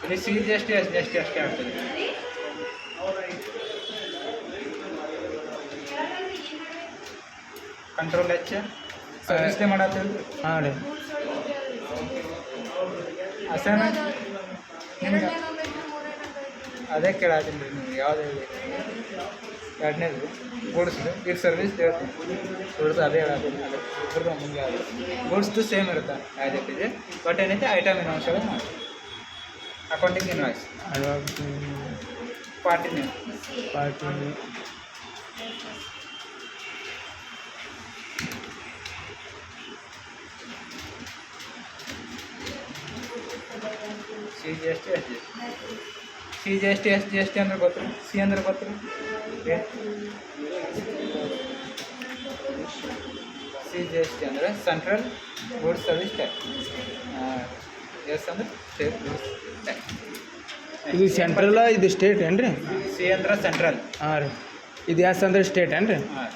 ಇಲ್ಲಿ C G S T S G S T ಅಷ್ಟೇ ಆಗ್ತದೆ. ಕಂಟ್ರೋಲ್ ಎಚ್ ಸರ್ವಿಸ್ಲೇ ಮಾಡತ್ತೇಳಿ. ಹಾಂ ರೀ. ಅಸೈನ್ಮೆಂಟ್ ನಿಮ್ಗೆ ಅದೇ ಕೇಳತ್ತೀನಿ ರೀ. ನೀವು ಯಾವ್ದು ಹೇಳಿ? ಎರಡನೇದು ಗೂಡ್ಸ್ದು. ಈಗ ಸರ್ವಿಸ್ ಹೇಳ್ತೀನಿ. ಗೂಡ್ಸ್ ಅದೇ ಹೇಳತ್ತೀನಿ. ಅದೇ ಇಬ್ಬರದು ಮುಂದೆ ಯಾವುದು ಗೂಡ್ಸ್ದು ಸೇಮ್ ಇರುತ್ತೆ ಆ್ಯಸ್ ಇಟ್ ಇದೆ. ಬಟ್ ಏನೈತೆ ಐಟಮ್ ಇನ್ವಾಯ್ಸ್ ಹೇಳಿ ಮಾಡಿ. Accounting invoice, party name, C G S T S G S T. C G S T S G S T ಅಂದ್ರೆ ಗೊತ್ತು. ಸಿ ಅಂದ್ರೆ ಗೊತ್ತು. ಸಿ ಜಿ ಎಸ್ ಟಿ ಅಂದರೆ central goods service tax. S ಅಂದ್ರೆ state goods tax. ಇದು central, ಇದು state ಏನು ರೀ? ಸಿ ಅಂದ್ರೆ ಸೆಂಟ್ರಲ್. ಹಾಂ ರೀ. ಇದು ಎಸ್ ಅಂದ್ರೆ ಸ್ಟೇಟ್ ಏನು ರೀ? ಹಾಂ.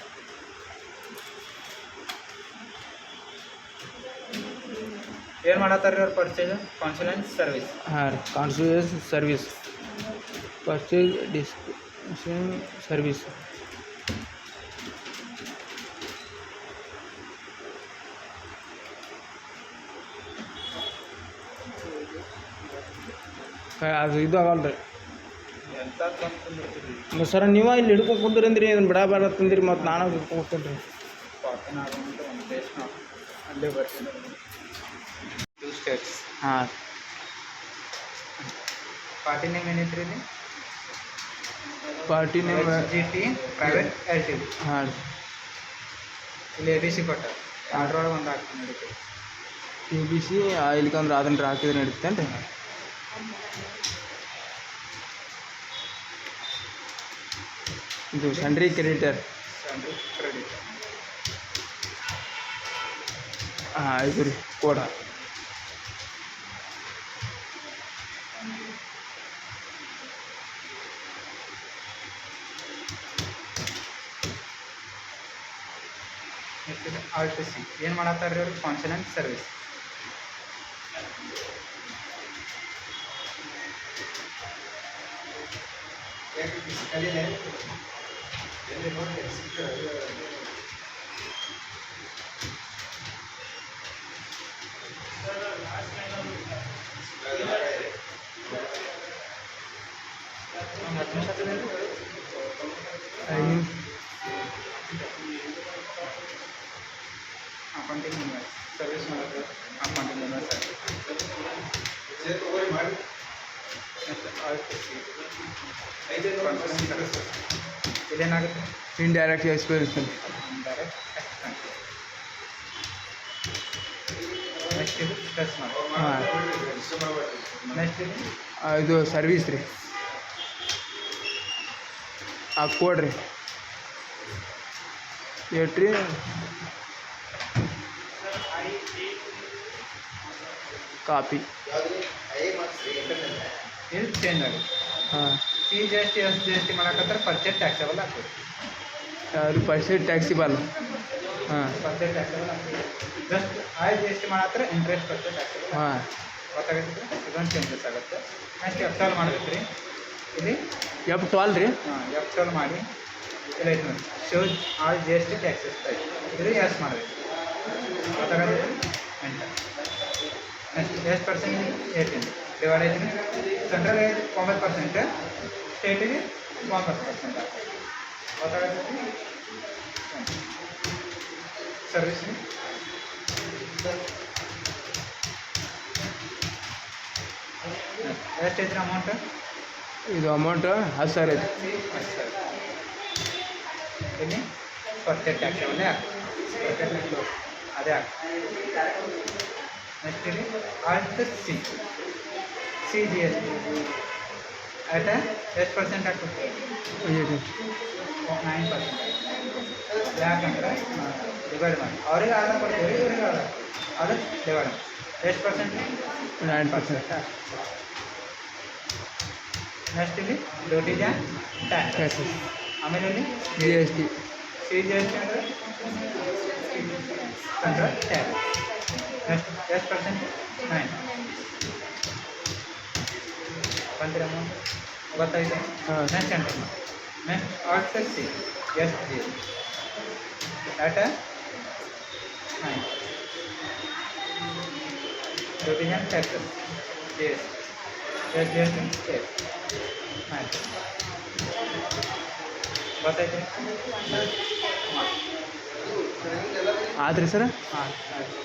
ಏನು ಮಾಡತ್ತಾರೆ ರೀ ಅವ್ರು? Purchase consultancy service. ಹಾಂ ರೀ. Consultancy service, purchase distribution service. ಅದು ಇದು ಆಗಲ್ಲ ರೀ. ಎಂತ ತಂದು ಸರ ನೀವು ಇಲ್ಲಿ ಹಿಡ್ಕೊಂಡು ಕುಂದ್ರಂದ್ರಿ, ಇದನ್ನು ಬಿಡಬಾರ ತಂದಿರಿ. ಮತ್ತು ನಾನು ಹಿಡ್ಕೊಂಡು ಹೋಗ್ತೇನೆ ರೀ. ಒಂದು ಟೇಸ್ಟ್ ಅಲ್ಲೇ ಬರ್ತೀನಿ. Two States. ಹಾಂ. ಪಾರ್ಟಿ ನೇಮ್ ಏನೈತೆ ರೀ ಇಲ್ಲಿ? Party name G T private L T D. ಹಾಂ ರೀ. ಇಲ್ಲಿ ಎ ಬಿ ಸಿ ಕೊಟ್ಟ ಅದ್ರೊಳಗೆ ಒಂದು ಹಾಕ್ತೀನಿ ನಡೀತೀವಿ. ಎ ಬಿ ಸಿ ಇಲ್ಲಿಕಂದ್ರೆ ಅದನ್ನು ಹಾಕಿದ್ರೆ ನಡೀತೇನೆ ರೀ. ಇದು ಸೆಂಟ್ರಿ ಕ್ರೆಡಿಟರ್. ಸ್ಯಾಂಡ್ರಿ ಕ್ರೆಡಿಟ್. ಹಾಂ ಇದು ರೀ ಕೋಡ. ಆರ್ ಟಿ ಸಿ ಏನು ಮಾಡತ್ತಾರೆ ರೀ ಅವರು? Consultancy service. Accounting invoice service ಮಾಡೋದು. ಅಕೌಂಟಿಂಗ್ ಇನ್ವಾಯ್ಸ್ ಇದೇನಾಗುತ್ತೆ? Indirect expense. Direct expense. Next ಇದು ಸ್ಟ್ರೆಸ್ ಮಾಡಿ. ಹಾಂ. ನೆಕ್ಸ್ಟ್ ಇದು ಇದು ಸರ್ವಿಸ್ ರೀ. ಕೊಡ್ರಿ ಏಟ್ರಿ ಕಾಪಿ. ಇದು ಚೇಂಜ್ ಆಗುತ್ತೆ. ಹಾಂ. C G S T S G S T ಮಾಡಕತ್ತಾರೆ ಪರ್ಚೇಸ್ ಟ್ಯಾಕ್ಸಬಲ್ ಆಗ್ತದೆ. ಯಾರು ಪರ್ಸೆಂಟ್ ಟ್ಯಾಕ್ಸಿಬಲ್. ಹಾಂ. ಪರ್ಚೇಸ್ ಟ್ಯಾಕ್ಸಬಲ್ ಆಗ್ತದೆ. Just I G S T ಮಾಡತ್ತಾರೆ ಇಂಟ್ರೆಸ್ಟ್ ಪರ್ಚೇಸ್ ಟ್ಯಾಕ್ಸಬಲ್. ಹಾಂ. ಗೊತ್ತಾಗತ್ತೆ. ಇದೊಂದು ಚೇಂಜಸ್ ಆಗುತ್ತೆ. ನೆಕ್ಸ್ಟ್ F12 ಮಾಡಬೇಕು ರೀ. ಇಲ್ಲಿ F12 ರೀ. ಹಾಂ F12 ಮಾಡಿ ಇಲ್ಲ ಇದು ನೋಡಿ shows all G S T taxes type. ಇದು ಎಸ್ ಮಾಡಬೇಕು. ಗೊತ್ತಾಗತ್ತೆ. ಎಂಟರ್. ನೆಕ್ಸ್ಟ್ ಎಷ್ಟು ಪರ್ಸೆಂಟ್? 18 ಡಿವೈಡ್ ಆಯ್ತು. ಸೆಂಟ್ರಲ್ 90%, ಸ್ಟೇಟಿಗೆ 1% ಆಗ್ತದೆ. ಗೊತ್ತಾಗತ್ತೆ. ಸರ್ವಿಸ್ ಎಷ್ಟೈತ್ರಿ ಅಮೌಂಟ್? ಇದು ಅಮೌಂಟ್ 10,000 ಐತಿ. ಇಲ್ಲಿ ಪರ್ಚೇಸ್ ಟ್ಯಾಕ್ಸ್ ಅಲ್ಲೇ ಆಗ್ತದೆ. ಅದೇ ಆಗ್ತದೆ. ನೆಕ್ಸ್ಟ್ ಇಲ್ಲಿ alt C C G S T ಆಯ್ತಾ? ಎಷ್ಟು ಪರ್ಸೆಂಟ್ ಆಗ್ತದೆ? 9%. ಯಾಕಂದ್ರೆ ಡಿವೈಡ್ ಮಾಡಿ ಅವ್ರಿಗೆ ಆಧಾರ ಕೊಡ್ತೀವಿ, ಇವ್ರಿಗೆ ಆಧಾರ ಅದು ಡಿವೈಡ್ ಮಾಡಿ ಎಷ್ಟು ಪರ್ಸೆಂಟ್? 9%. ನೆಕ್ಸ್ಟ್ ಇಲ್ಲಿ ಡ್ಯೂಟೀಸ್ ಆ್ಯಂಡ್ ಟ್ಯಾಕ್ಸ್. ಆಮೇಲೆ ಇಲ್ಲಿ G S T. C G S T ಅಂದರೆ ಸೆಂಟ್ರಲ್ ಟ್ಯಾಕ್ಸ್. ಎಷ್ಟು ಪರ್ಸೆಂಟ್? 9. ಬಂದಿರ ಅಮೌಂಟ್ ಗೊತ್ತಾಯ್ತು. ಹಾಂ. ನೆಕ್ಸ್ಟ್ ಎಂಟರ್ ಮಾಡಿ. Next alter C S G data ಹಾಂ division taxes S S G S ಆಯ್ತು ಗೊತ್ತಾಯ್ತು. ಆದ್ರಿ ಸರ್. ಹಾಂ ಆಯ್ತು.